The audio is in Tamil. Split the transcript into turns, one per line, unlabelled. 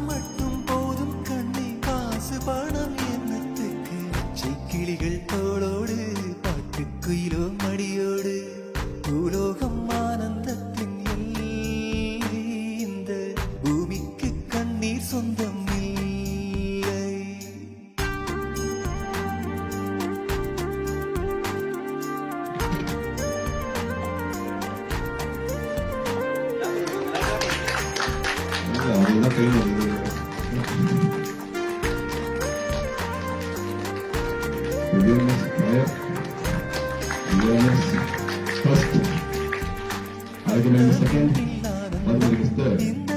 மட்டும் போதும் கண்ணே, காசு பணம் என்னத்துக்கு? கிளிகள் தோளோடு பாட்டுக்குயிலோ மடியோடு, பூலோகம் ஆனந்தத்தின் எல்லை. இந்த பூமிக்கு கண்ணீர் சொந்தம் இல்லை.
அவங்கதான் கை வருது. Awareness, fire. Awareness, first. Argument second. Argument third.